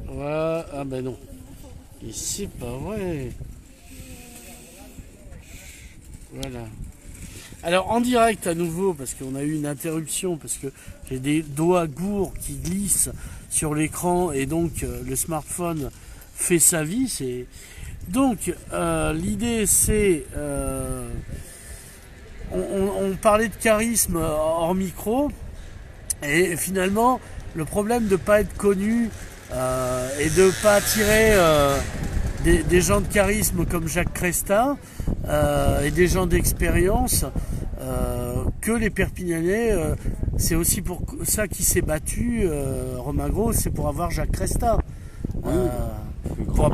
Ouais, ah ben non. Et c'est pas vrai. Voilà. Alors en direct à nouveau, parce qu'on a eu une interruption, parce que j'ai des doigts gourds qui glissent sur l'écran et donc le smartphone fait sa vie. Donc l'idée c'est... on parlait de charisme hors micro et finalement le problème de ne pas être connu et de ne pas attirer des gens de charisme comme Jacques Cresta et des gens d'expérience que les Perpignanais, c'est aussi pour ça qu'il s'est battu, Romain Gros, c'est pour avoir Jacques Cresta.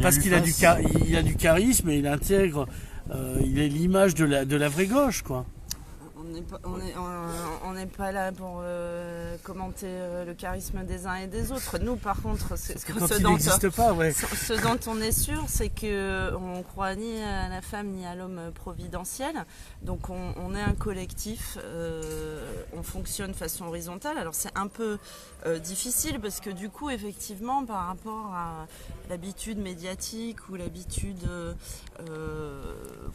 Parce qu'il a il a du charisme et il intègre, il est l'image de la vraie gauche, quoi. On n'est pas là pour commenter le charisme des uns et des autres. Nous, par contre, ce dont on est sûr, c'est qu'on ne croit ni à la femme ni à l'homme providentiel. Donc, on est un collectif, on fonctionne de façon horizontale. Alors, c'est un peu difficile parce que du coup, effectivement, par rapport à l'habitude médiatique ou l'habitude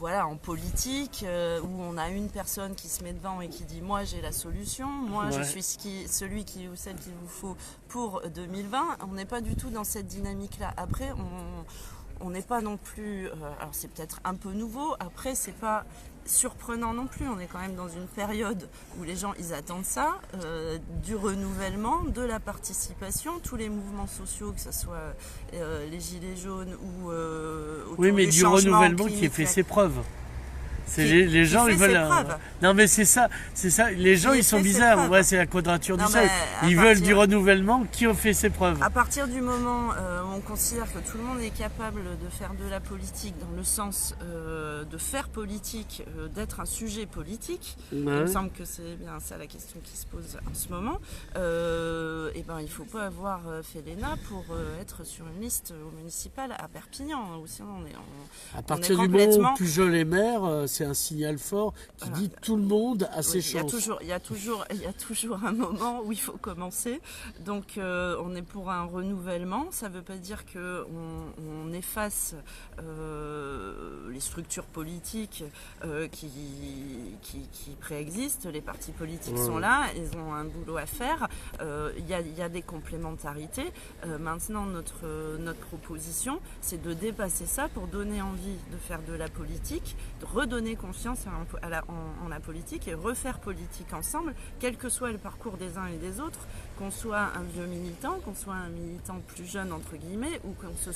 en politique, où on a une personne qui se met devant et qui dit moi j'ai la solution, moi je suis celui qui ou celle qu'il vous faut pour 2020. On n'est pas du tout dans cette dynamique là. Après on n'est pas non plus, alors c'est peut-être un peu nouveau, après c'est pas surprenant non plus, on est quand même dans une période où les gens ils attendent ça, du renouvellement, de la participation, tous les mouvements sociaux, que ce soit les gilets jaunes ou oui, mais du renouvellement qui a fait ses preuves. Les gens ils veulent non mais c'est ça les gens ils sont bizarres, ouais, c'est la quadrature du cercle. Ils veulent du renouvellement qui a fait ses preuves. À partir du moment où on considère que tout le monde est capable de faire de la politique dans le sens de faire politique, d'être un sujet politique, il me semble que c'est bien ça la question qui se pose en ce moment, et ben il faut pas avoir fait l'ENA pour être sur une liste au municipal à Perpignan, ou sinon à partir du moment où Pujol est maire, c'est un signal fort qui dit tout le monde a ses chances. Il y a toujours un moment où il faut commencer. Donc on est pour un renouvellement. Ça ne veut pas dire qu'on efface les structures politiques qui préexistent. Les partis politiques sont là, ils ont un boulot à faire. Il y a des complémentarités. Maintenant, notre proposition, c'est de dépasser ça pour donner envie de faire de la politique, de redonner confiance en la politique et refaire politique ensemble, quel que soit le parcours des uns et des autres, qu'on soit un vieux militant, qu'on soit un militant plus jeune entre guillemets, ou qu'on se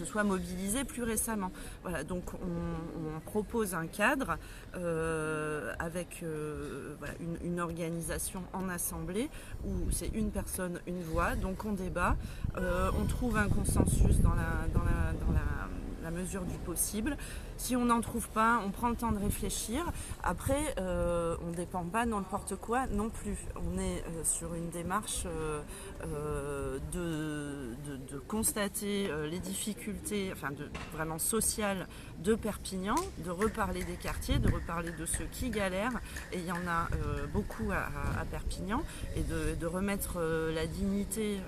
soit mobilisé plus récemment. Voilà, donc on propose un cadre avec une organisation en assemblée où c'est une personne, une voix, donc on débat, on trouve un consensus dans la mesure du possible. Si on n'en trouve pas, on prend le temps de réfléchir. Après, on ne dépend pas n'importe quoi non plus. On est sur une démarche de constater les difficultés, vraiment sociales de Perpignan, de reparler des quartiers, de reparler de ceux qui galèrent, et il y en a beaucoup à Perpignan, et de remettre la dignité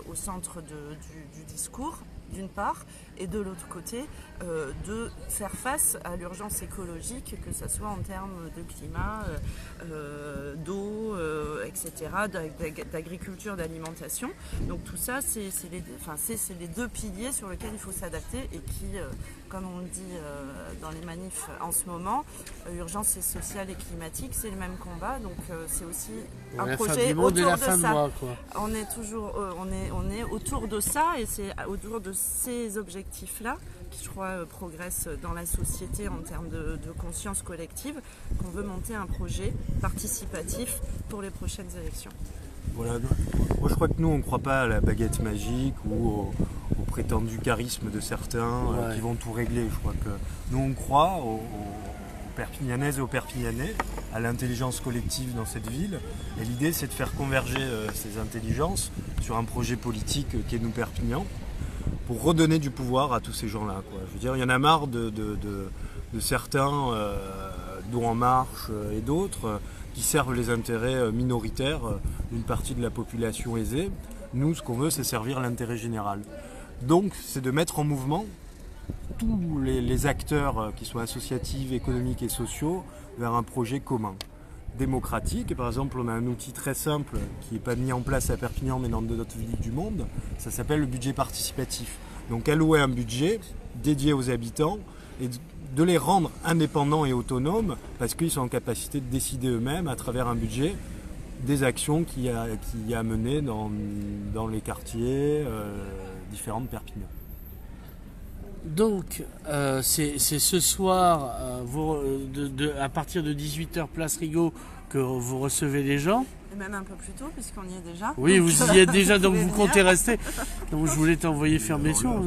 au centre du discours, d'une part, et de l'autre côté, de faire face à l'urgence écologique, que ce soit en termes de climat, d'eau, etc., d'agriculture, d'alimentation. Donc tout ça, c'est les deux piliers sur lesquels il faut s'adapter et qui, comme on le dit dans les manifs en ce moment, urgence sociale et climatique, c'est le même combat. Donc c'est aussi un projet autour de ça. On est toujours, on est autour de ça, et c'est autour de ces objectifs-là qui, je crois, progressent dans la société en termes de conscience collective, qu'on veut monter un projet participatif pour les prochaines élections. Voilà, moi je crois que nous on ne croit pas à la baguette magique ou au prétendu charisme de certains qui vont tout régler. Je crois que nous on croit aux Perpignanaises et aux Perpignanais, à l'intelligence collective dans cette ville, et l'idée c'est de faire converger ces intelligences sur un projet politique qui est nous Perpignan, pour redonner du pouvoir à tous ces gens-là, quoi. Je veux dire, il y en a marre de certains, dont En Marche et d'autres, qui servent les intérêts minoritaires d'une partie de la population aisée. Nous, ce qu'on veut, c'est servir l'intérêt général. Donc, c'est de mettre en mouvement tous les acteurs qui soient associatifs, économiques et sociaux vers un projet commun, démocratique. Et par exemple, on a un outil très simple qui n'est pas mis en place à Perpignan mais dans d'autres villes du monde. Ça s'appelle le budget participatif. Donc allouer un budget dédié aux habitants et de les rendre indépendants et autonomes parce qu'ils sont en capacité de décider eux-mêmes à travers un budget des actions qu'il y a à mener dans les quartiers différents de Perpignan. Donc, c'est ce soir, à partir de 18h, place Rigaud, que vous recevez les gens. Et même un peu plus tôt, puisqu'on y est déjà. Oui, donc, vous y êtes déjà, donc vous venir. comptez rester. Donc, je voulais t'envoyer faire mes soins.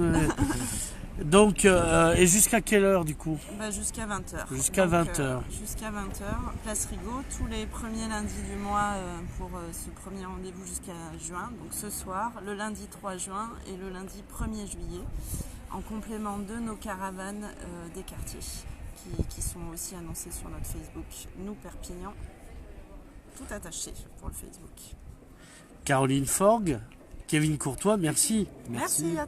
Donc, et jusqu'à quelle heure du coup? Jusqu'à 20h. Jusqu'à 20h. Jusqu'à 20h, place Rigaud, tous les premiers lundis du mois pour ce premier rendez-vous jusqu'à juin. Donc ce soir, le lundi 3 juin et le lundi 1er juillet, en complément de nos caravanes des quartiers qui sont aussi annoncées sur notre Facebook, Nous Perpignan, tout attaché pour le Facebook. Caroline Forgue, Kevin Courtois, merci. Merci à